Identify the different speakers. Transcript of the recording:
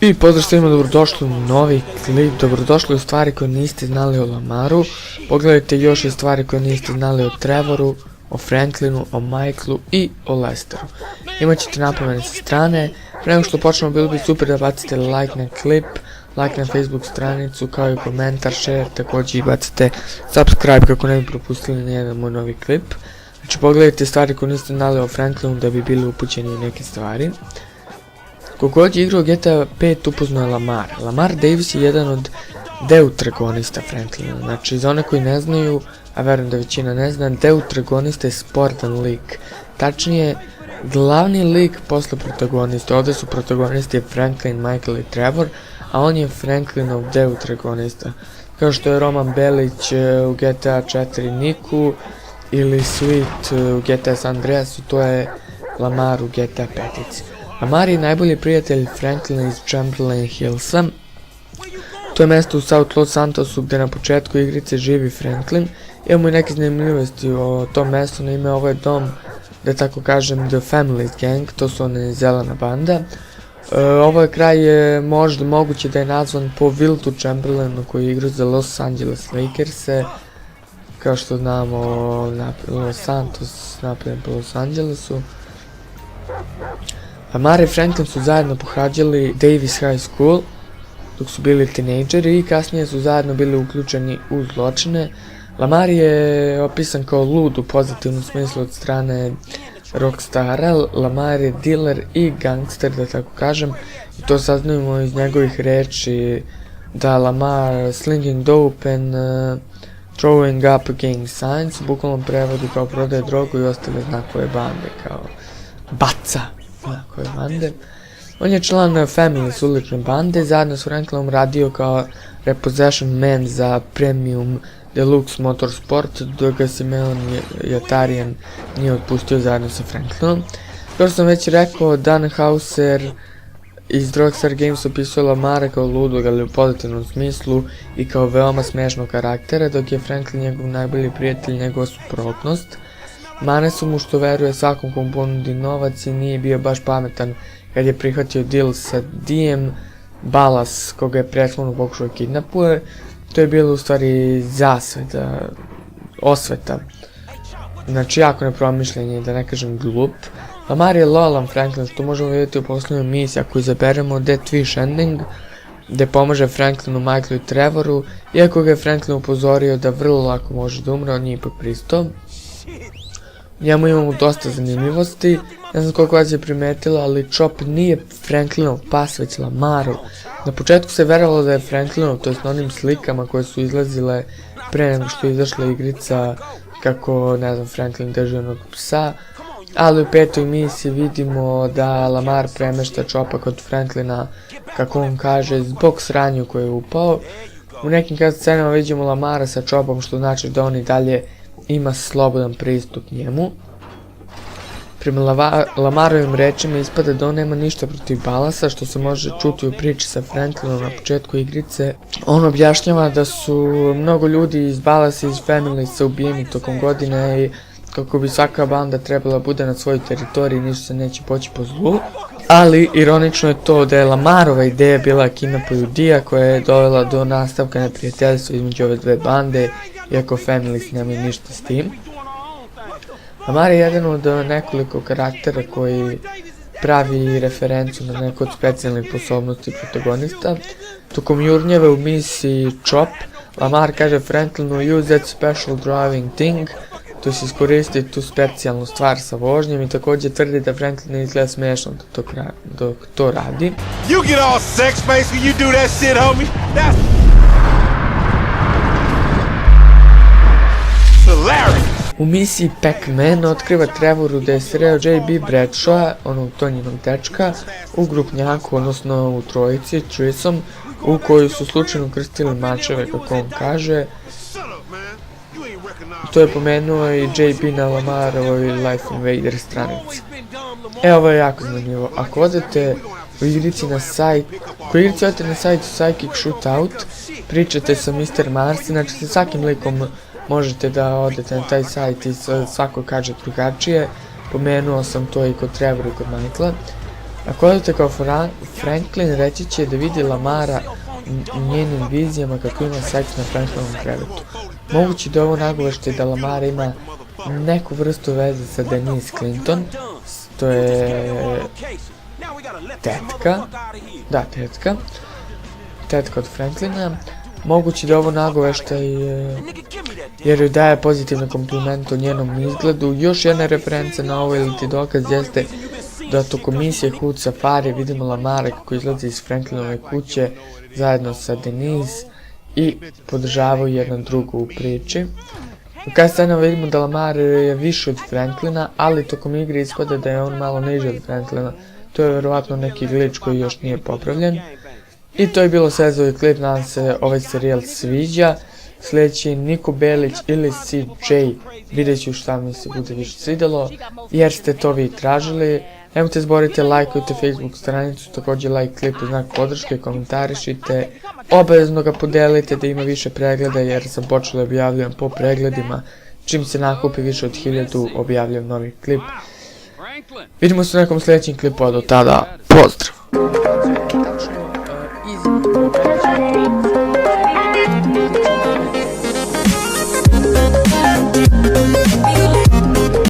Speaker 1: I pozdrav svima, dobrodošli u novi klip, dobrodošli u stvari koje niste znali o Lamaru. Pogledajte još i stvari koje niste znali o Trevoru, o Franklinu, o Michaelu i o Lesteru. Imat ćete napomene sa strane. Pre nego što počnemo, bilo bi super da bacite like na klip, like na Facebook stranicu, kao i komentar, share, također i bacite subscribe kako ne bi propustili nijedan moj novi klip. Znači pogledajte stvari koje niste znali o Franklinu da bi bili upućeni u neke stvari. Kogod je igrao GTA 5 upoznao je Lamar. Lamar Davis je jedan od deutragonista Franklina. Znači za one koji ne znaju, a verujem da većina ne zna, deutragonista je sportan lik. Tačnije, glavni lik posle protagonista. Ovdje su protagonisti Franklin, Michael i Trevor, a on je Franklinov deutragonista. Kao što je Roman Belić u GTA 4 Niku ili Sweet u GTA San Andreasu, to je Lamar u GTA 5. Lamar je najbolji prijatelj Franklina iz Chamberlain Hillsa. To je mjesto u South Los Santosu gdje na početku igrice živi Franklin. Imamo i neke zanimljivosti o tom mjestu, na ime ovo je dom, da tako kažem, The Family Gang, to su one zelena banda. Ovo je kraj možda moguće da je nazvan po Wiltu Chamberlainu koji igra za Los Angeles Lakers-e. Kao što znamo, Los Santos napravljen po Los Angelesu. Lamar i Franklin su zajedno pohađali Davis High School dok su bili tinejdžeri i kasnije su zajedno bili uključeni u zločine. Lamar je opisan kao lud u pozitivnom smislu od strane rockstara. Lamar je dealer i gangster, da tako kažem, i to saznajemo iz njegovih reči da Lamar slinging dope and throwing up gang signs, u bukvalnom prevodu kao prodaje drogu i ostale znakove bande, kao baca znakove bande. On je član Family ulične bande, zajedno s Franklinom radio kao repossession man za Premium Deluxe Motorsport, dok ga Simeon Yatarian nije otpustio zajedno sa Franklinom. Kao što sam već rekao, Dan Houser iz Rockstar Games opisuje Lamara kao ludog, ali u pozitivnom smislu i kao veoma smešnog karaktera, dok je Franklin njegov najbolji prijatelj, njegova suprotnost. Mane su mu što veruje svakom kom ponudi novac i nije bio baš pametan kad je prihvatio deal sa Dijem Balas, koga je prethodno pokušao kidnapuje. To je bilo u stvari zasveta, osveta. Znači jako nepromišljenje, da ne kažem glup. Lamar je lojalan Franklin, što možemo vidjeti u poslednjoj misiji ako izaberemo Death Wish Ending, gdje pomaže Franklinu, Michaelu i Trevoru, iako ga je Franklin upozorio da vrlo lako može da umre, on nije ipak pristao. Njemu imamo dosta zanimljivosti, ne znam koliko vas je primetila, ali Chop nije Franklinov pas, već Lamarov. Na početku se verovalo da je Franklinov, to jest na onim slikama koje su izlazile pre nego što je izašla igrica kako, ne znam, Franklin drži onog psa, ali u petoj misiji vidimo da Lamar premešta Chopa kod Franklina, kako on kaže, zbog sranju koje je upao. U nekim scenama vidimo Lamara sa Chopom, što znači da on i dalje ima slobodan pristup njemu. Prema Lamarovim rečima ispada da on nema ništa protiv Balasa, što se može čuti u priči sa Franklinom na početku igrice. On objašnjava da su mnogo ljudi iz Balasa i iz Family ubijeni tokom godine i kako bi svaka banda trebala bude na svojoj teritoriji, ništa se neće poći po zlu. Ali ironično je to da je Lamarova ideja bila kidnapuju Dija, koja je dovela do nastavka neprijateljstva između ove dve bande, iako Family nema ništa s tim. Lamar je jedan od nekoliko karaktera koji pravi referencu na neko od specijalnih sposobnosti protagonista. Tokom jurnjeve u misiji Chop, Lamar kaže Franklinu use that special driving thing, to se iskoristi tu specijalnu stvar sa vožnjem i također tvrdi da Franklin izgleda smešno dok to radi. You get all sex face when you do that shit, homie. That's hilarious. U misiji Pac-Man otkriva Trevoru da je sreo J.B. Bradshaw, onog Tonjinog dečka, u grupnjaku, odnosno u trojici, Trisom, u koju su slučajno krstili mačeve, kako on kaže. To je pomenuo i J.B. na Lamarovoj Life Invader stranici. Ovo je jako zanimljivo. Ako odete u igrici na sajt, odete na sajtu Psychic Shootout, pričate sa Mr. Mars, znači sa svakim likom možete da odete na taj sajt i svako kaže drugačije. Pomenuo sam to i kod Trevora i kod Michaela. Ako odete kao Franklin, reći će da vidi Lamara u njenim vizijama kako ima seks na Franklinovom krevetu. Moguće da ovo nagoveštaj da Lamar ima neku vrstu veze sa Denise Clinton, to je tetka, da, tetka od Franklina. Moguće da ovo nagoveštaj jer joj daje pozitivne komplimente o njenom izgledu. Još jedna referenca na ovo ili ti dokaz jeste da tokom misije Hood Safari vidimo Lamara kako izlazi iz Franklinove kuće zajedno sa Denise i podržavaju jedan drugu u priči. U kraju scena vidimo da Lamar je više od Franklina, ali tokom igre ispada da je on malo niže od Franklina. To je verovatno neki glitch koji još nije popravljen. I to je bilo sve za ovaj klip, nadam se ovaj serijal sviđa. Sljedeći je Niko Belić ili CJ, vidjet ću šta mi se bude više svidjelo, jer ste to vi tražili. Nemojte zaboraviti, lajkujte Facebook stranicu, također like klip u znak podrške, komentarišite, obavezno ga podelite da ima više pregleda jer sam počeo da objavljujem po pregledima. Čim se nakupi više od 1000 objavljujem novi klip. Vidimo se u nekom sljedećem klipu, a do tada pozdrav!